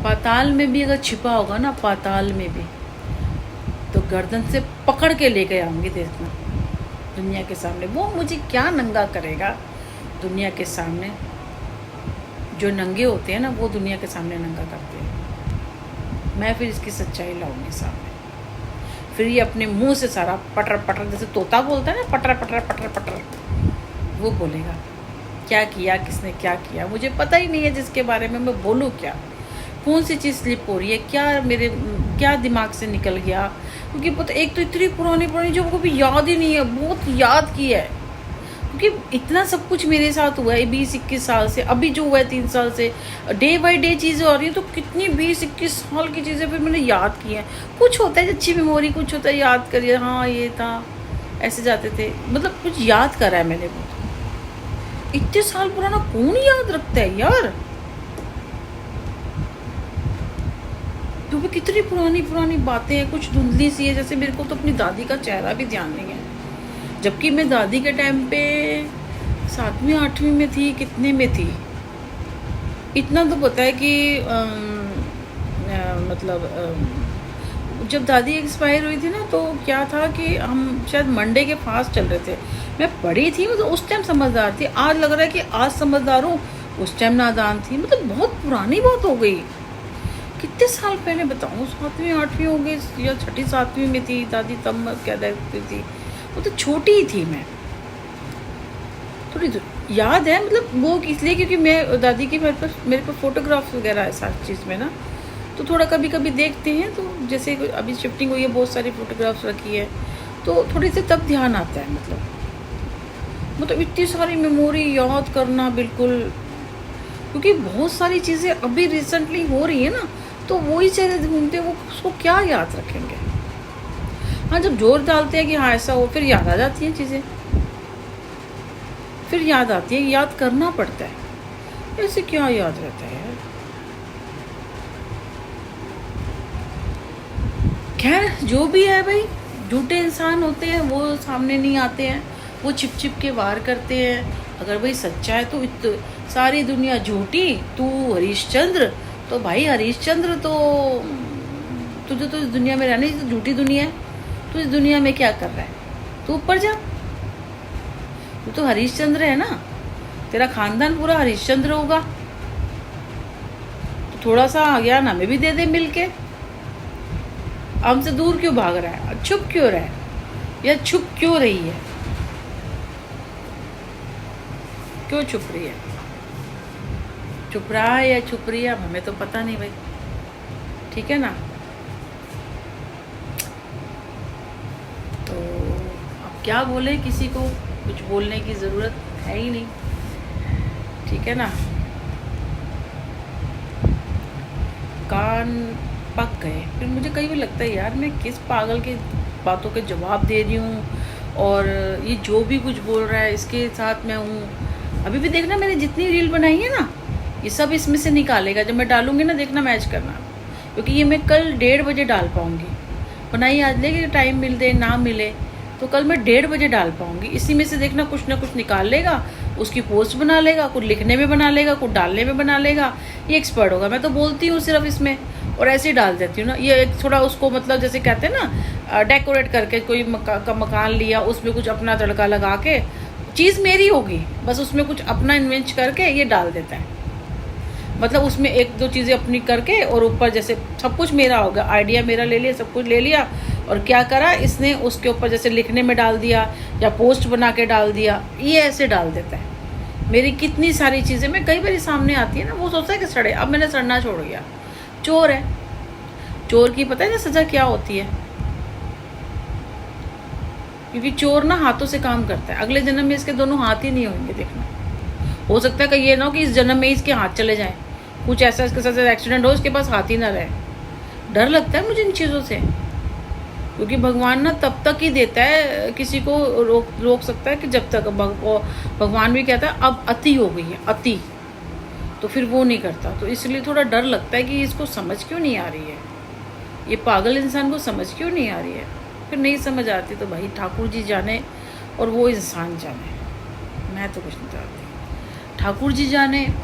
पाताल में भी अगर छिपा होगा ना, पाताल में भी, तो गर्दन से पकड़ के लेके आऊँगी देखना दुनिया के सामने। वो मुझे क्या नंगा करेगा दुनिया के सामने। जो नंगे होते हैं ना वो दुनिया के सामने नंगा करते हैं। मैं फिर इसकी सच्चाई लाऊंगी सामने। फिर ये अपने मुंह से सारा पटर पटर, जैसे तोता बोलता है ना, पटर पटर पटर पटर, वो बोलेगा क्या किया, किसने क्या किया, मुझे पता ही नहीं है जिसके बारे में मैं बोलूँ क्या, कौन सी चीज़ स्लिप हो रही है, क्या दिमाग से निकल गया। क्योंकि पता, एक तो इतनी पुरानी जो कभी याद ही नहीं है, बहुत याद की है, क्योंकि इतना सब कुछ मेरे साथ हुआ है 20-21 साल से। अभी जो हुआ है 3 साल से, डे बाई डे चीज़ें हो रही हैं, तो कितनी 20-21 साल की चीज़ें फिर मैंने याद की हैं। कुछ होता है अच्छी मेमोरी, कुछ होता है याद करिए, हाँ ये था, ऐसे जाते थे, मतलब कुछ याद करा है मैंने। बहुत इतने साल पुराना कौन याद रखता है यार, क्योंकि कितनी पुरानी बातें हैं, कुछ धुंधली सी है। जैसे मेरे को तो अपनी दादी का चेहरा भी ध्यान नहीं है, जबकि मैं दादी के टाइम पे 7वीं-8वीं में थी, कितने में थी, इतना तो पता है कि जब दादी एक्सपायर हुई थी ना, तो क्या था कि हम शायद मंडे के फास्ट चल रहे थे। मैं बड़ी थी, मतलब उस टाइम समझदार थी। आज लग रहा है कि आज समझदार हूँ, उस टाइम नादान थी। मतलब बहुत पुरानी बात हो गई, कितने साल पहले बताऊँ, 7वीं-8वीं हो गई या 6ठी-7वीं में थी दादी, तब मैं क्या देखती थी, वो तो छोटी ही थी मैं, थोड़ी याद है। मतलब वो इसलिए क्योंकि मैं दादी की मेरे पास फोटोग्राफ्स वगैरह है सारी चीज़ में ना, तो थोड़ा कभी कभी देखते हैं। तो जैसे अभी शिफ्टिंग हुई है, बहुत सारी फोटोग्राफ्स रखी है, तो थोड़ी सी तब ध्यान आता है। मतलब इतनी सारी मेमोरी याद करना बिल्कुल, क्योंकि बहुत सारी चीज़ें अभी रिसेंटली हो रही है ना, तो वही चेहरे घूमते हैं, वो उसको क्या याद रखेंगे। हाँ, जब जोर डालते हैं कि हाँ ऐसा हो, फिर याद आ जाती हैं चीज़ें, फिर याद आती है, याद करना पड़ता है। ऐसे क्या याद रहता है यार। खैर जो भी है भाई, झूठे इंसान होते हैं, वो सामने नहीं आते हैं, वो छिप के वार करते हैं। अगर भाई सच्चा है तो सारी दुनिया झूठी, तू हरीशचंद्र, तो भाई हरीशचंद्र तो तुझे तो इस दुनिया में रहना ही, तो झूठी दुनिया है। तू इस दुनिया में क्या कर रहा है, तू ऊपर जा, तू तो हरीशचंद्र है ना, तेरा खानदान पूरा हरीशचंद्र होगा, तो थोड़ा सा ज्ञान हमें भी दे दे मिलके। हमसे दूर क्यों भाग रहा है, छुप क्यों रहा है, या छुप क्यों रही है, क्यों छुप रही है, छुप रहा है या छुप रही है, अब हमें तो पता नहीं भाई, ठीक है ना। तो अब क्या बोले, किसी को कुछ बोलने की ज़रूरत है ही नहीं, ठीक है ना। कान पक गए। फिर मुझे कई बार लगता है यार, मैं किस पागल के बातों के जवाब दे रही हूँ, और ये जो भी कुछ बोल रहा है इसके साथ मैं हूँ। अभी भी देखना, मैंने जितनी रील बनाई है ना, ये सब इसमें से निकालेगा जब मैं डालूंगी ना, देखना मैच करना, क्योंकि ये मैं कल 1:30 बजे डाल पाऊँगी। बनाई आज, लेकिन टाइम मिल दे ना मिले तो कल मैं 1:30 बजे डाल पाऊँगी। इसी में से देखना कुछ ना कुछ निकाल लेगा, उसकी पोस्ट बना लेगा, कुछ लिखने में बना लेगा, कुछ डालने में बना लेगा, ये एक्सपर्ट होगा। मैं तो बोलती हूँ सिर्फ इसमें, और ऐसे ही डाल देती हूँ ना। ये थोड़ा उसको, मतलब जैसे कहते हैं ना, डेकोरेट करके कोई मकान लिया, उसमें कुछ अपना तड़का लगा के, चीज़ मेरी होगी, बस उसमें कुछ अपना इन्वेंट करके ये डाल देता है। मतलब उसमें 1-2 चीज़ें अपनी करके, और ऊपर जैसे सब कुछ मेरा होगा, आइडिया मेरा ले लिया, सब कुछ ले लिया, और क्या करा इसने, उसके ऊपर जैसे लिखने में डाल दिया या पोस्ट बना के डाल दिया, ये ऐसे डाल देता है। मेरी कितनी सारी चीज़ें मैं कई बार सामने आती है ना, वो सोचता है कि सड़े, अब मैंने सड़ना छोड़ दिया। चोर है, चोर की पता है ना सज़ा क्या होती है, क्योंकि चोर ना हाथों से काम करता है। अगले जन्म में इसके दोनों हाथ ही नहीं होंगे, देखना। हो सकता है कि ये ना हो कि इस जन्म में इसके हाथ चले जाएं, कुछ ऐसा इसके साथ एक्सीडेंट हो, इसके पास हाथ ही ना रहे। डर लगता है मुझे इन चीज़ों से, क्योंकि भगवान ना तब तक ही देता है, किसी को रोक सकता है कि जब तक भगवान भी कहता है अब अति हो गई है, अति, तो फिर वो नहीं करता। तो इसलिए थोड़ा डर लगता है कि इसको समझ क्यों नहीं आ रही है, ये पागल इंसान को समझ क्यों नहीं आ रही है। फिर नहीं समझ आती तो भाई ठाकुर जी जाने और वो इंसान जाने, मैं तो कुछ नहीं जानती। ठाकुर जी जाने